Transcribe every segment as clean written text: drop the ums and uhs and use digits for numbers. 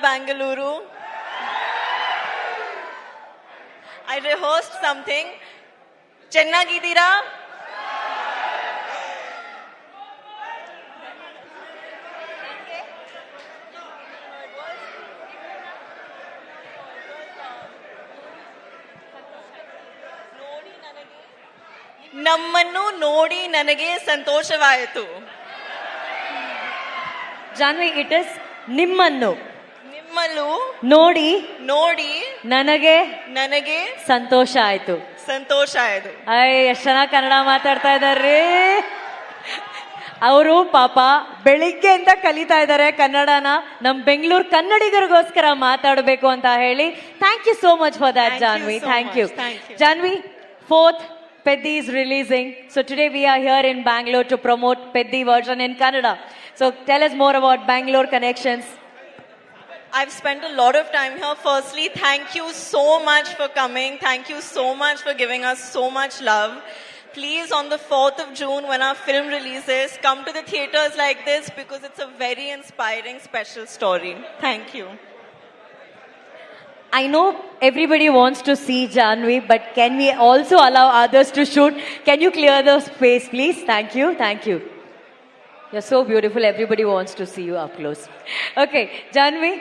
Bangalore. I rehearsed something. Chennagidira. ನಮ್ಮನ್ನು ನೋಡಿ ನನಗೆ ಸಂತೋಷವಾಯಿತು. ಜಾನ್ವಿ, ಇಟ್ ಇಸ್ ನಿಮ್ಮನ್ನು ನಿಮ್ಮಲ್ಲೂ ನೋಡಿ ನೋಡಿ ನನಗೆ ನನಗೆ ಸಂತೋಷ ಆಯ್ತು. ಸಂತೋಷ ಆಯ್ತು. ಎಷ್ಟ್ ಚೆನ್ನಾಗಿ ಕನ್ನಡ ಮಾತಾಡ್ತಾ ಇದಾರ್ರಿ. ಅವರು ಪಾಪ ಬೆಳಿಗ್ಗೆಯಿಂದ ಕಲಿತಾ ಇದ್ದಾರೆ ಕನ್ನಡನ. ನಮ್ ಬೆಂಗಳೂರು ಕನ್ನಡಿಗರಿಗೋಸ್ಕರ ಮಾತಾಡಬೇಕು ಅಂತ ಹೇಳಿ. Thank you so much for that, Janhvi. Thank you. Janhvi, 4th Peddi is releasing. So today we are here in Bangalore to promote Peddi version in Kannada. So tell us more about Bangalore connections. I've spent a lot of time here. Firstly, thank you so much for coming. Thank you so much for giving us so much love. Please, on the 4th of June, when our film releases, come to the theaters like this because it's a very inspiring, special story. Thank you. I know everybody wants to see Janvi, but can we also allow others to shoot? Can you clear the space, please? Thank you. Thank you. You're so beautiful. Everybody wants to see you up close. Okay, Janvi,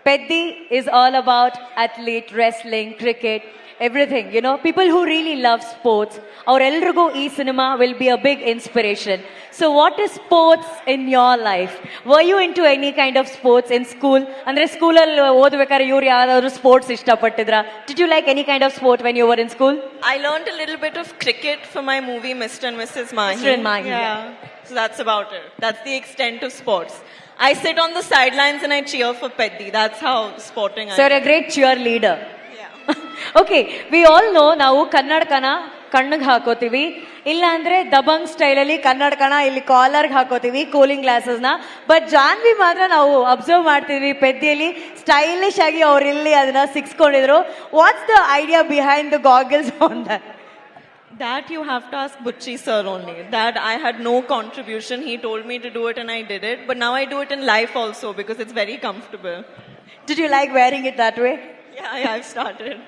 Peddi is all about athlete, wrestling, cricket, everything. You know, people who really love sports. Our Elrigo E cinema will be a big inspiration. So what is sports in your life? Were you into any kind of sports in school? Andre school alli odbekare iವರು ಯಾರಾದರೂ sports ಇಷ್ಟಪಟ್ಟಿದ್ರಾ? Did you like any kind of sport when you were in school? I learned a little bit of cricket for my movie Mr. and Mrs. Mahi. Mr. and Mahi. Yeah. So that's about it. That's the extent of sports. I sit on the sidelines and I cheer for Peddi. That's how sporting I am. So you're a great cheerleader. Yeah. Okay, we all know ನಾವು ಕನ್ನಡಕನ ಕಣ್ಣಿಗೆ ಹಾಕೋತೀವಿ, ಇಲ್ಲ ಅಂದ್ರೆ Dabangg style ಅಲ್ಲಿ ಕನ್ನಡಕನ ಇಲ್ಲಿ ಕಾಲರ್ಗೆ ಹಾಕೋತೀವಿ, cooling glasses ನ. But Janhvi ಮಾತ್ರ ನಾವು observe ಮಾಡ್ತಿದ್ವಿ ಪೆದ್ದಿಯಲ್ಲಿ ಸ್ಟೈಲಿಶ್ ಆಗಿ ಅವ್ರು ಇಲ್ಲಿ ಅದನ್ನ ಸಿಕ್ಸ್ಕೊಂಡಿದ್ರು. What's the idea behind the goggles on that? That you have to ask Butchi sir only. That I had no contribution. He told me to do it and I did it. But now I do it in life also because it's very comfortable. Did you like wearing it that way? Yeah, I've started.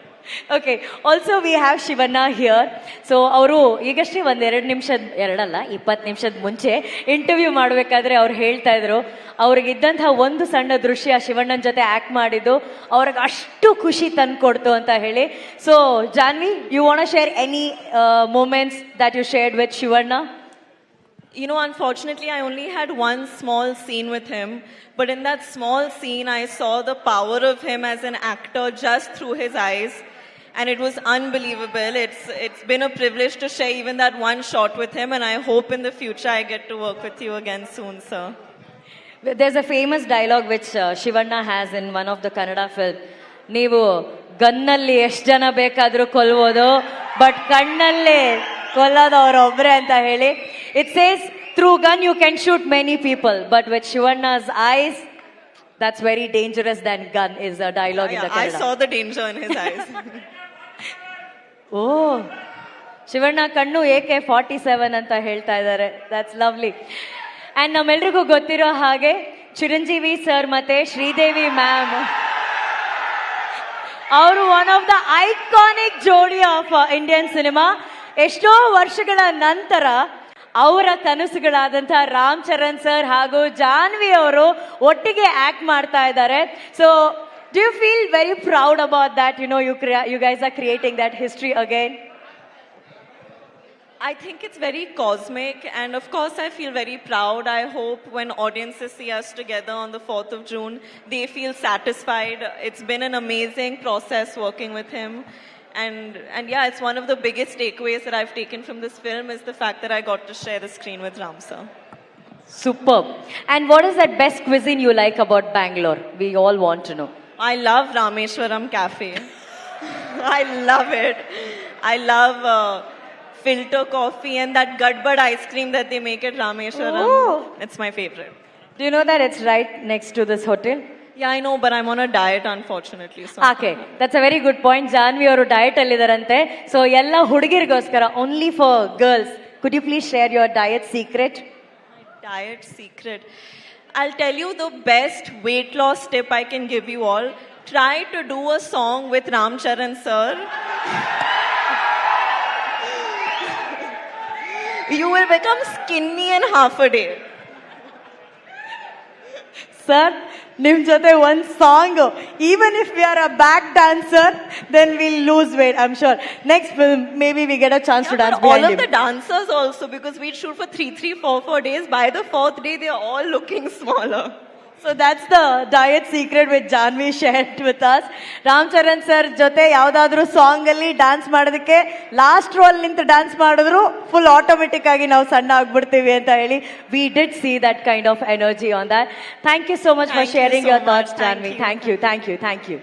Okay, also we have Shivanna here. So ಅವರು ಈಗಷ್ಟೇ ಒಂದ್ 20 ನಿಮಿಷದ ಮುಂಚೆ interview ಮಾಡಬೇಕಾದ್ರೆ ಅವ್ರು ಹೇಳ್ತಾ ಇದ್ರು ಅವ್ರಿಗಿದ್ದಂತಹ ಒಂದು ಸಣ್ಣ ದೃಶ್ಯ ಶಿವಣ್ಣನ ಜೊತೆ ಆಕ್ಟ್ ಮಾಡಿದ್ದು ಅವ್ರಿಗೆ ಅಷ್ಟು ಖುಷಿ ತಂದ್ಕೊಡ್ತು ಅಂತ ಹೇಳಿ. So Janhvi, you want to share any moments that you shared with Shivanna? You know, unfortunately, I only had one small scene with him. But in that small scene, I saw the power of him as an actor just through his eyes. And it was unbelievable. It's been a privilege to share even that one shot with him. And I hope in the future I get to work with you again soon, sir. There's a famous dialogue which Shivanna has in one of the Kannada film. ನೀವು ಗನ್ನಲ್ಲಿ ಎಷ್ಟು ಜನ ಬೇಕಾದ್ರೂ ಕೊಲ್ಬೋದು, but ಕಣ್ಣಲ್ಲಿ ಕೊಲ್ಲೋದು ಅವರೊಬ್ರೆ ಅಂತ ಹೇಳಿ. It says, through gun you can shoot many people, but with Shivanna's eyes, that's very dangerous than gun is a dialogue in the Kannada. I saw the danger in his eyes. Oh, Shivanna ಕಣ್ಣು AK-47 ಅಂತ ಹೇಳ್ತಾ ಇದ್ದಾರೆ. That's lovely. And ನಮ್ಮೆಲ್ರಿಗೂ ಗೊತ್ತಿರೋ ಹಾಗೆ Chiranjeevi sir ಮತ್ತೆ Sridevi ma'am ಅವರು one of the iconic ಜೋಡಿ of Indian cinema. ಎಷ್ಟೋ ವರ್ಷಗಳ ನಂತರ ಅವರ ಕನಸುಗಳಾದಂತಹ ರಾಮ್ ಚರಣ್ ಸರ್ ಹಾಗೂ ಜಾನ್ವಿ ಅವರು ಒಟ್ಟಿಗೆ ಆಕ್ಟ್ ಮಾಡ್ತಾ ಇದ್ದಾರೆ. So do you feel very proud about that? You know, you guys are creating that history again. I think it's very cosmic, and of course I feel very proud. I hope when audiences see us together on the 4th of June, they feel satisfied. It's been an amazing process working with him. And yeah, it's one of the biggest takeaways that I've taken from this film is the fact that I got to share the screen with Ram sir. Superb. And what is that best cuisine you like about Bangalore? We all want to know. I love Rameshwaram Cafe. I love it. I love filter coffee and that Gadbad ice cream that they make at Rameshwaram. Oh. It's my favorite. Do you know that it's right next to this hotel? Yeah, I know, but I'm on a diet, unfortunately. So. Okay, that's a very good point. Janvi ಅವರು diet ಅಲ್ಲಿ ಇದಾರಂತೆ. So ಎಲ್ಲ ಹುಡುಗಿರಿಗೋಸ್ಕರ, only for girls, could you please share your diet secret? My diet secret. I'll tell you the best weight loss tip I can give you all. Try to do a song with Ram Charan sir. You will become skinny in half a day. Sir ನಿಮ್ ಜೊತೆ ಒಂದ್ song even if we are a back dancer then will lose weight I am sure next film maybe we get a chance to dance All of the dancers also, because we shoot for 4 days. By the 4th day, they are all looking smaller. So that's the diet secret with Janhvi shared with us. Ram Charan sir ಜೊತೆ ಯಾವ್ದಾದ್ರು song ಅಲ್ಲಿ dance ಮಾಡೋದಕ್ಕೆ last row ನಿಂತು dance ಮಾಡಿದ್ರು full automatic ಆಗಿ ನಾವು ಸಣ್ಣ ಆಗ್ಬಿಡ್ತೀವಿ ಅಂತ ಹೇಳಿ we did see that kind of energy on that. Thank you so much for Thank you sharing so your thoughts much. Thank Janhvi. you. Thank you thank you thank you.